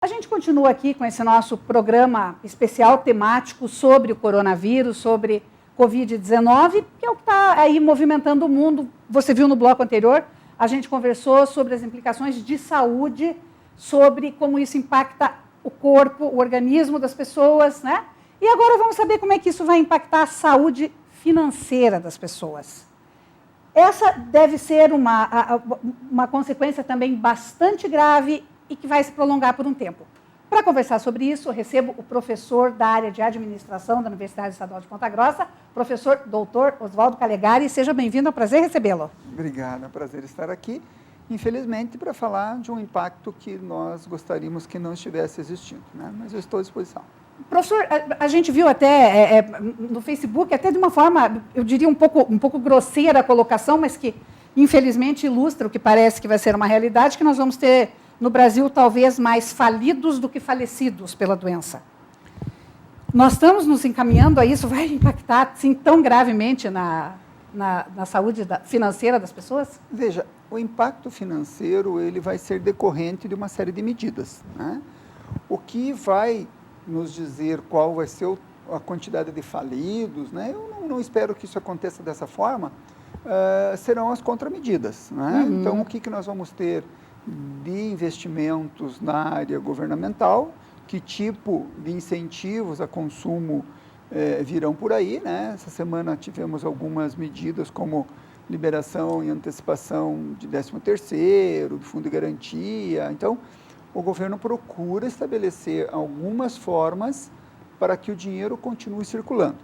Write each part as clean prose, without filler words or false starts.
A gente continua aqui com esse nosso programa especial temático sobre o coronavírus, sobre Covid-19, que é o que está aí movimentando o mundo. Você viu no bloco anterior, a gente conversou sobre as implicações de saúde, sobre como isso impacta o corpo, o organismo das pessoas, né? E agora vamos saber como é que isso vai impactar a saúde financeira das pessoas. Essa deve ser uma consequência também bastante grave e que vai se prolongar por um tempo. Para conversar sobre isso, eu recebo o professor da área de administração da Universidade Estadual de Ponta Grossa, professor doutor Oswaldo Calegari. Seja bem-vindo, é um prazer recebê-lo. Obrigado, é um prazer estar aqui. Infelizmente, para falar de um impacto que nós gostaríamos que não estivesse existindo, né? Mas eu estou à disposição. Professor, a gente viu até no Facebook, até de uma forma, eu diria um pouco grosseira a colocação, mas que infelizmente ilustra o que parece que vai ser uma realidade, que nós vamos ter no Brasil talvez mais falidos do que falecidos pela doença. Nós estamos nos encaminhando a isso, vai impactar assim, tão gravemente na saúde financeira das pessoas? Veja, o impacto financeiro ele vai ser decorrente de uma série de medidas, né? O que vai nos dizer qual vai ser a quantidade de falidos, né? Eu não espero que isso aconteça dessa forma, serão as contramedidas, né? Uhum. Então, o que nós vamos ter de investimentos na área governamental, que tipo de incentivos a consumo virão por aí, né? Essa semana tivemos algumas medidas como liberação e antecipação de 13º, de fundo de garantia. Então, o governo procura estabelecer algumas formas para que o dinheiro continue circulando.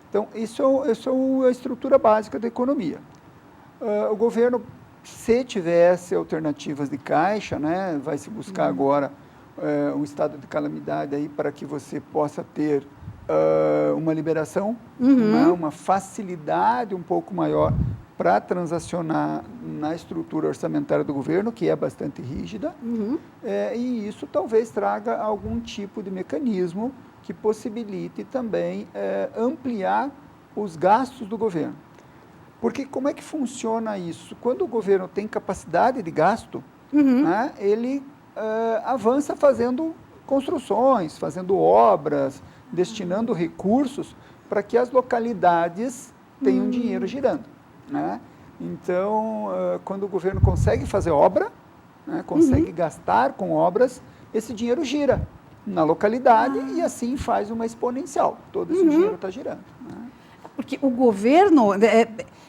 Então, isso é a estrutura básica da economia. O governo, se tivesse alternativas de caixa, né, vai se buscar agora um estado de calamidade aí para que você possa ter uma liberação, né, uma facilidade um pouco maior para transacionar na estrutura orçamentária do governo, que é bastante rígida, e isso talvez traga algum tipo de mecanismo que possibilite também ampliar os gastos do governo. Porque como é que funciona isso? Quando o governo tem capacidade de gasto, né, ele avança fazendo construções, fazendo obras, destinando recursos para que as localidades tenham dinheiro girando, né? Então, quando o governo consegue fazer obra, né, consegue gastar com obras, esse dinheiro gira na localidade e assim faz uma exponencial. Todo esse dinheiro está girando, né? Porque o governo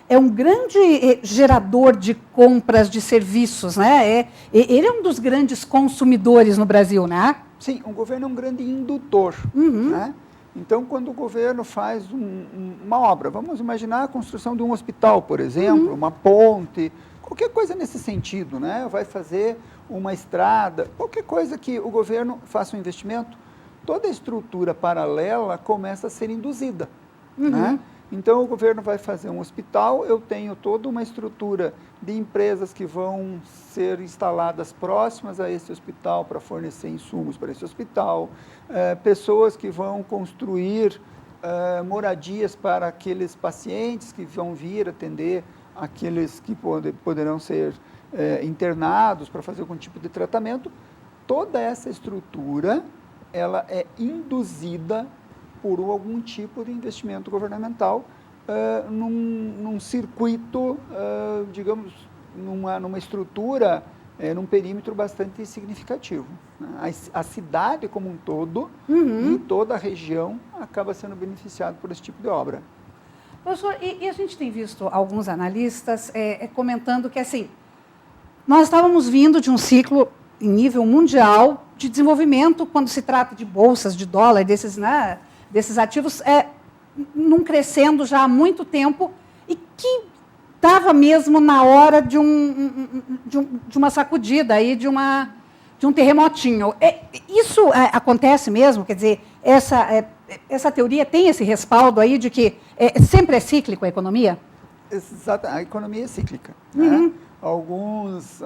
é um grande gerador de compras de serviços, né? Ele é um dos grandes consumidores no Brasil, né? Sim, o governo é um grande indutor, né? Então, quando o governo faz uma obra, vamos imaginar a construção de um hospital, por exemplo, uma ponte, qualquer coisa nesse sentido, né? Vai fazer uma estrada, qualquer coisa que o governo faça um investimento, toda a estrutura paralela começa a ser induzida, né? Então, o governo vai fazer um hospital, eu tenho toda uma estrutura de empresas que vão ser instaladas próximas a esse hospital para fornecer insumos para esse hospital, pessoas que vão construir moradias para aqueles pacientes que vão vir atender aqueles que poderão ser internados para fazer algum tipo de tratamento. Toda essa estrutura, ela é induzida por algum tipo de investimento governamental num circuito, digamos, numa estrutura, num perímetro bastante significativo, né? A cidade como um todo, e toda a região, acaba sendo beneficiado por esse tipo de obra. Professor, e a gente tem visto alguns analistas comentando que, assim, nós estávamos vindo de um ciclo em nível mundial de desenvolvimento, quando se trata de bolsas de dólar, desses ativos, num crescendo já há muito tempo, e que estava mesmo na hora de uma sacudida, aí, de um terremotinho. Isso acontece mesmo? Quer dizer, essa teoria tem esse respaldo aí de que sempre é cíclico a economia? Exato, a economia é cíclica, né? Alguns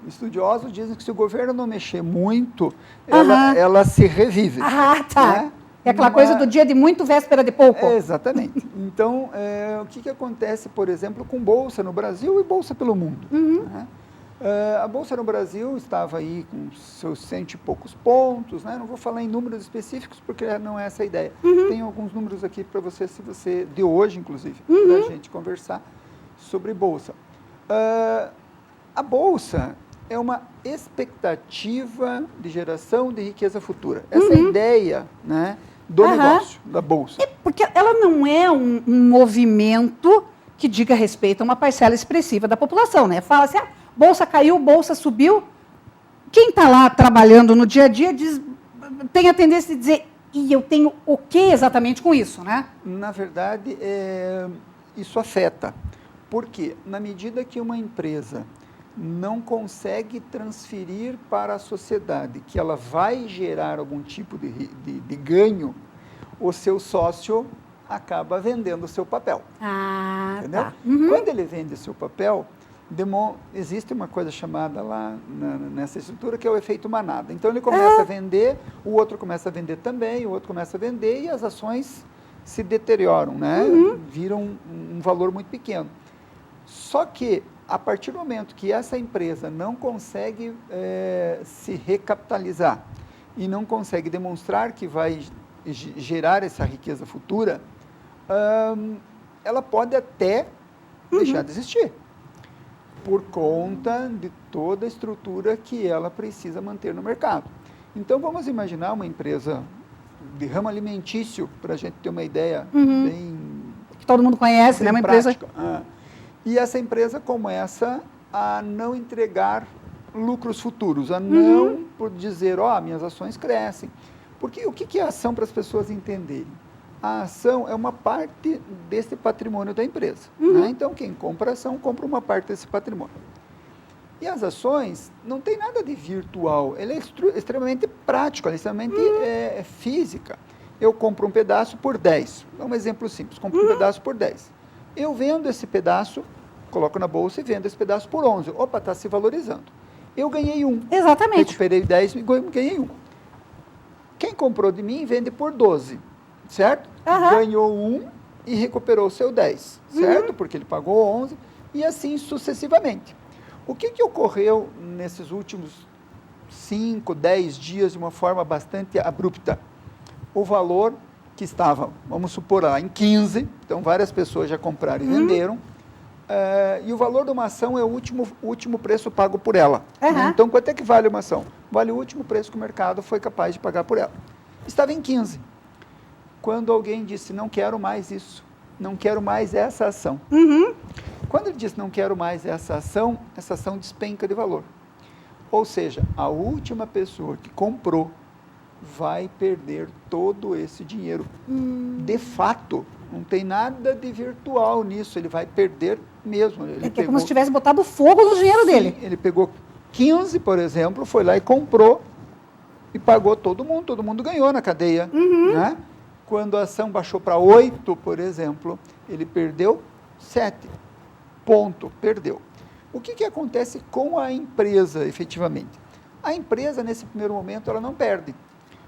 estudiosos dizem que se o governo não mexer muito, ela se revive. Ah, tá. Né? É aquela coisa do dia de muito, véspera de pouco. Exatamente. Então, o que acontece, por exemplo, com bolsa no Brasil e bolsa pelo mundo? Né? A Bolsa no Brasil estava aí com seus 100 e poucos pontos, né? Não vou falar em números específicos, porque não é essa a ideia. Tem alguns números aqui para você, se você, de hoje, inclusive, para a gente conversar sobre Bolsa. A Bolsa é uma expectativa de geração de riqueza futura. Essa é a ideia, né, do negócio, da Bolsa. Porque ela não é um movimento que diga respeito a uma parcela expressiva da população, né? Fala assim, Bolsa caiu, Bolsa subiu. Quem está lá trabalhando no dia a dia tem a tendência de dizer, e eu tenho o que exatamente com isso, né? Na verdade, isso afeta. Por quê? Na medida que uma empresa não consegue transferir para a sociedade que ela vai gerar algum tipo de ganho, o seu sócio acaba vendendo o seu papel. Entendeu? Tá. Quando ele vende seu papel, existe uma coisa chamada lá nessa estrutura que é o efeito manada. Então ele começa a vender, o outro começa a vender também, o outro começa a vender e as ações se deterioram, né? Viram um valor muito pequeno. Só que a partir do momento que essa empresa não consegue se recapitalizar e não consegue demonstrar que vai gerar essa riqueza futura, ela pode até deixar de existir, por conta de toda a estrutura que ela precisa manter no mercado. Então, vamos imaginar uma empresa de ramo alimentício, para a gente ter uma ideia bem... Que todo mundo conhece, né? Uma prática. empresa... E essa empresa começa a não entregar lucros futuros, a não por dizer, minhas ações crescem. Porque o que é ação para as pessoas entenderem? A ação é uma parte desse patrimônio da empresa. Né? Então, quem compra ação, compra uma parte desse patrimônio. E as ações não tem nada de virtual, ela é extremamente prática, ela é extremamente física. Eu compro um pedaço por 10. É um exemplo simples, compro um pedaço por 10. Eu vendo esse pedaço, coloco na bolsa e vendo esse pedaço por 11. Opa, está se valorizando. Eu ganhei 1. Exatamente. Recuperei 10 e ganhei 1. Quem comprou de mim vende por 12, certo? Ganhou 1 e recuperou o seu 10, certo? Porque ele pagou 11 e assim sucessivamente. O que ocorreu nesses últimos 5, 10 dias de uma forma bastante abrupta? O valor que estava, vamos supor, lá em 15, então várias pessoas já compraram e venderam, e o valor de uma ação é o último preço pago por ela. Né? Então, quanto é que vale uma ação? Vale o último preço que o mercado foi capaz de pagar por ela. Estava em 15. Quando alguém disse, não quero mais isso, não quero mais essa ação. Quando ele disse, não quero mais essa ação despenca de valor. Ou seja, a última pessoa que comprou vai perder todo esse dinheiro. De fato, não tem nada de virtual nisso, ele vai perder mesmo. É como se tivesse botado fogo no dinheiro dele. Ele pegou 15, por exemplo, foi lá e comprou e pagou todo mundo ganhou na cadeia. Né? Quando a ação baixou para 8, por exemplo, ele perdeu 7. Ponto, perdeu. O que acontece com a empresa, efetivamente? A empresa, nesse primeiro momento, ela não perde.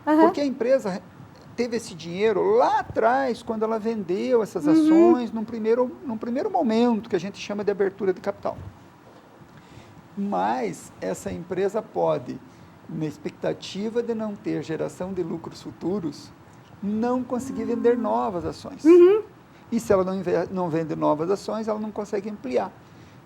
Porque a empresa teve esse dinheiro lá atrás, quando ela vendeu essas ações, num primeiro momento, que a gente chama de abertura de capital. Mas essa empresa pode, na expectativa de não ter geração de lucros futuros, não conseguir vender novas ações. E se ela não vende novas ações, ela não consegue ampliar.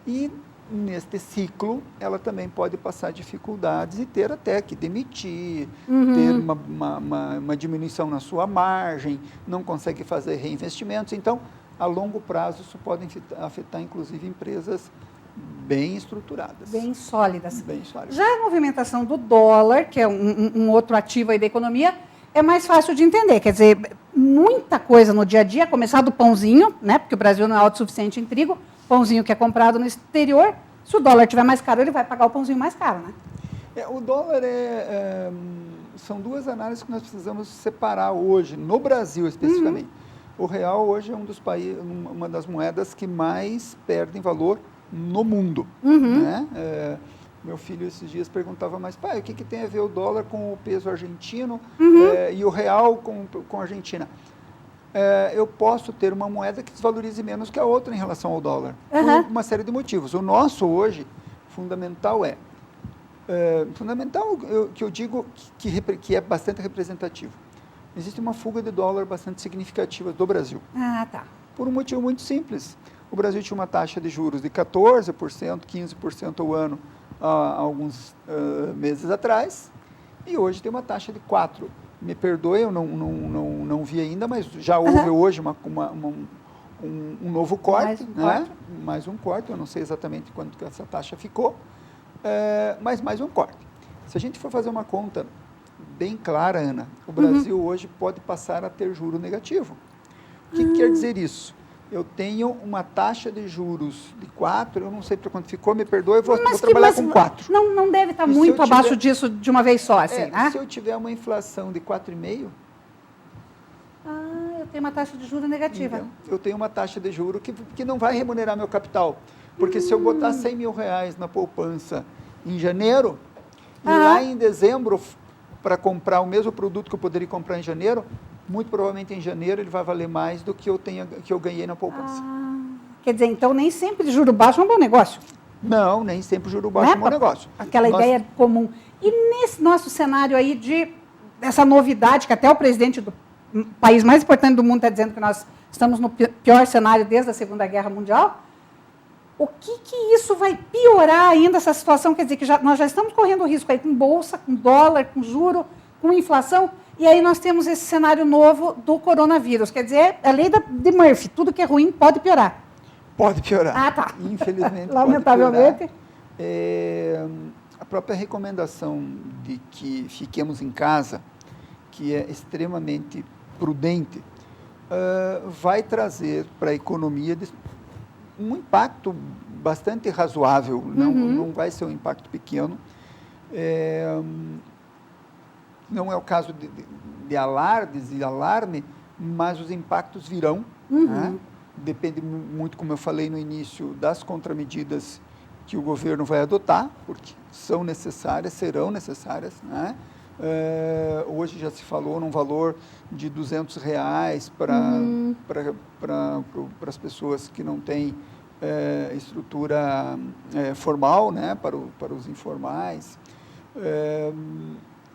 E neste ciclo, ela também pode passar dificuldades e ter até que demitir, ter uma diminuição na sua margem, não consegue fazer reinvestimentos. Então, a longo prazo, isso pode afetar, inclusive, empresas bem estruturadas. Bem sólidas. Bem sólidas. Já a movimentação do dólar, que é um outro ativo aí da economia, é mais fácil de entender. Quer dizer, muita coisa no dia a dia, começar do pãozinho, né? Porque o Brasil não é autossuficiente em trigo, pãozinho que é comprado no exterior, se o dólar estiver mais caro, ele vai pagar o pãozinho mais caro, né? O dólar são duas análises que nós precisamos separar hoje, no Brasil especificamente. O real hoje é um dos países, uma das moedas que mais perdem valor no mundo. Né? Meu filho esses dias perguntava, mas pai, o que tem a ver o dólar com o peso argentino e o real com a Argentina? Eu posso ter uma moeda que desvalorize menos que a outra em relação ao dólar, por uma série de motivos. O nosso hoje fundamental que eu digo que é bastante representativo. Existe uma fuga de dólar bastante significativa do Brasil. Ah, tá. Por um motivo muito simples. O Brasil tinha uma taxa de juros de 14%, 15% ao ano há alguns meses atrás, e hoje tem uma taxa de 4%. Me perdoe, eu não vi ainda, mas já houve hoje um novo corte, mais um corte, eu não sei exatamente quanto que essa taxa ficou, mas mais um corte. Se a gente for fazer uma conta bem clara, Ana, o Brasil hoje pode passar a ter juro negativo. O que quer dizer isso? Eu tenho uma taxa de juros de 4, eu não sei para quanto ficou, me perdoe, eu vou trabalhar com 4. Não deve estar muito abaixo disso de uma vez só, assim, né? Se eu tiver uma inflação de 4,5%... eu tenho uma taxa de juros negativa. Então, eu tenho uma taxa de juros que não vai remunerar meu capital. Porque se eu botar 100 mil reais na poupança em janeiro, e lá em dezembro, para comprar o mesmo produto que eu poderia comprar em janeiro, muito provavelmente em janeiro ele vai valer mais do que eu ganhei na poupança. Quer dizer, então nem sempre juro baixo é um bom negócio. Não, nem sempre juro baixo é um bom negócio. Aquela ideia comum. E nesse nosso cenário aí dessa novidade, que até o presidente do país mais importante do mundo está dizendo que nós estamos no pior cenário desde a Segunda Guerra Mundial, o que isso vai piorar ainda essa situação? Quer dizer, que nós já estamos correndo risco aí com bolsa, com dólar, com juro, com inflação, e aí nós temos esse cenário novo do coronavírus. Quer dizer, a lei de Murphy, tudo que é ruim pode piorar. Pode piorar. Ah, tá. Infelizmente, lamentavelmente. Pode piorar. A própria recomendação de que fiquemos em casa, que é extremamente prudente, vai trazer para a economia um impacto bastante razoável, não vai ser um impacto pequeno. Não é o caso de alardes e alarme, mas os impactos virão. Né? Depende muito, como eu falei no início, das contramedidas que o governo vai adotar, porque são necessárias, serão necessárias. Né? Hoje já se falou num valor de R$200 para as pessoas que não têm estrutura formal, né? Para os informais.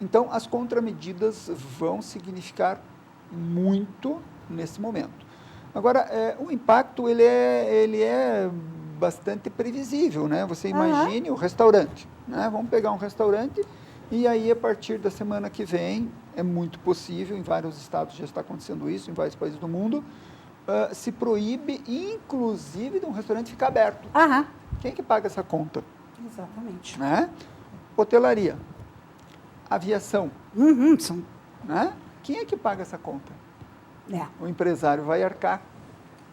Então, as contramedidas vão significar muito nesse momento. Agora, o impacto ele é bastante previsível, né? Você imagine o restaurante, né? Vamos pegar um restaurante e aí, a partir da semana que vem, é muito possível, em vários estados já está acontecendo isso, em vários países do mundo, se proíbe, inclusive, de um restaurante ficar aberto. Quem é que paga essa conta? Exatamente. Né? Hotelaria, aviação, né? Quem é que paga essa conta? O empresário vai arcar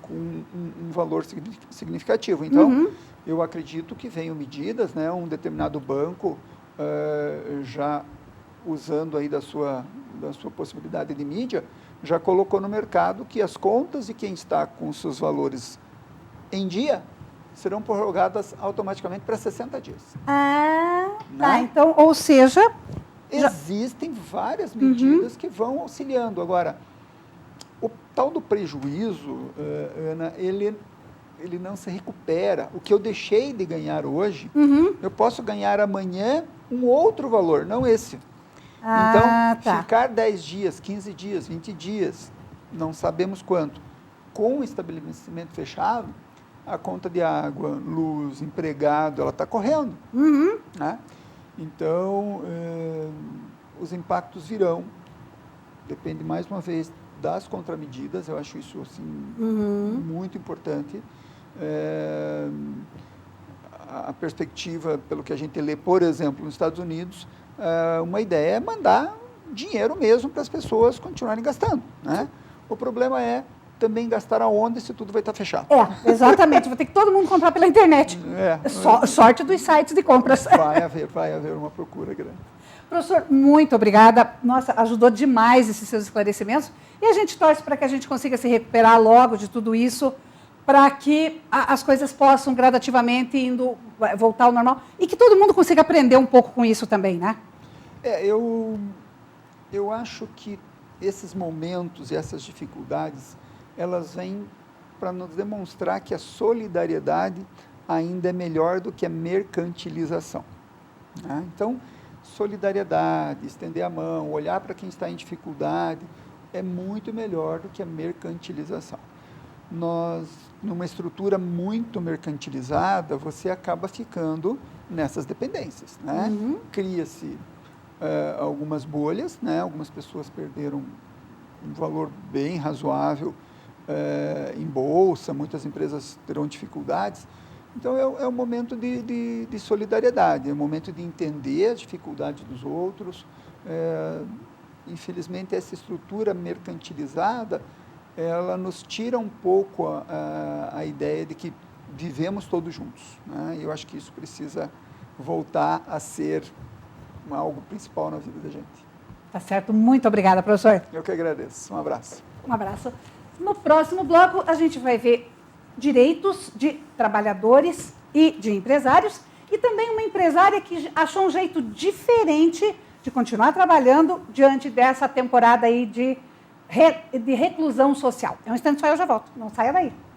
com um valor significativo. Então, eu acredito que venham medidas, né? Um determinado banco já usando aí da sua possibilidade de mídia, já colocou no mercado que as contas de quem está com seus valores em dia serão prorrogadas automaticamente para 60 dias. Tá. Então, ou seja... Existem várias medidas que vão auxiliando. Agora, o tal do prejuízo, Ana, ele não se recupera. O que eu deixei de ganhar hoje, eu posso ganhar amanhã um outro valor, não esse. Então, ficar 10 dias, 15 dias, 20 dias, não sabemos quanto, com o estabelecimento fechado, a conta de água, luz, empregado, ela está correndo. Né? Então, os impactos virão, depende mais uma vez das contramedidas, eu acho isso assim, muito importante. A perspectiva, pelo que a gente lê, por exemplo, nos Estados Unidos, uma ideia é mandar dinheiro mesmo para as pessoas continuarem gastando. Né? O problema é também gastar aonde se tudo vai estar fechado. Exatamente. Vai ter que todo mundo comprar pela internet. Sorte dos sites de compras. Vai haver uma procura grande. Professor, muito obrigada. Nossa, ajudou demais esses seus esclarecimentos. E a gente torce para que a gente consiga se recuperar logo de tudo isso, para que as coisas possam gradativamente voltar ao normal e que todo mundo consiga aprender um pouco com isso também, né? Eu acho que esses momentos e essas dificuldades, elas vêm para nos demonstrar que a solidariedade ainda é melhor do que a mercantilização, né? Então, solidariedade, estender a mão, olhar para quem está em dificuldade, é muito melhor do que a mercantilização. Nós, numa estrutura muito mercantilizada, você acaba ficando nessas dependências, né? Cria-se algumas bolhas, né? Algumas pessoas perderam um valor bem razoável em bolsa, muitas empresas terão dificuldades. Então, é um momento de solidariedade, é um momento de entender a dificuldade dos outros. Infelizmente, essa estrutura mercantilizada, ela nos tira um pouco a ideia de que vivemos todos juntos, né? E eu acho que isso precisa voltar a ser algo principal na vida da gente. Tá certo. Muito obrigada, professor. Eu que agradeço. Um abraço. Um abraço. No próximo bloco, a gente vai ver direitos de trabalhadores e de empresários e também uma empresária que achou um jeito diferente de continuar trabalhando diante dessa temporada aí de reclusão social. É um instante só, eu já volto. Não saia daí.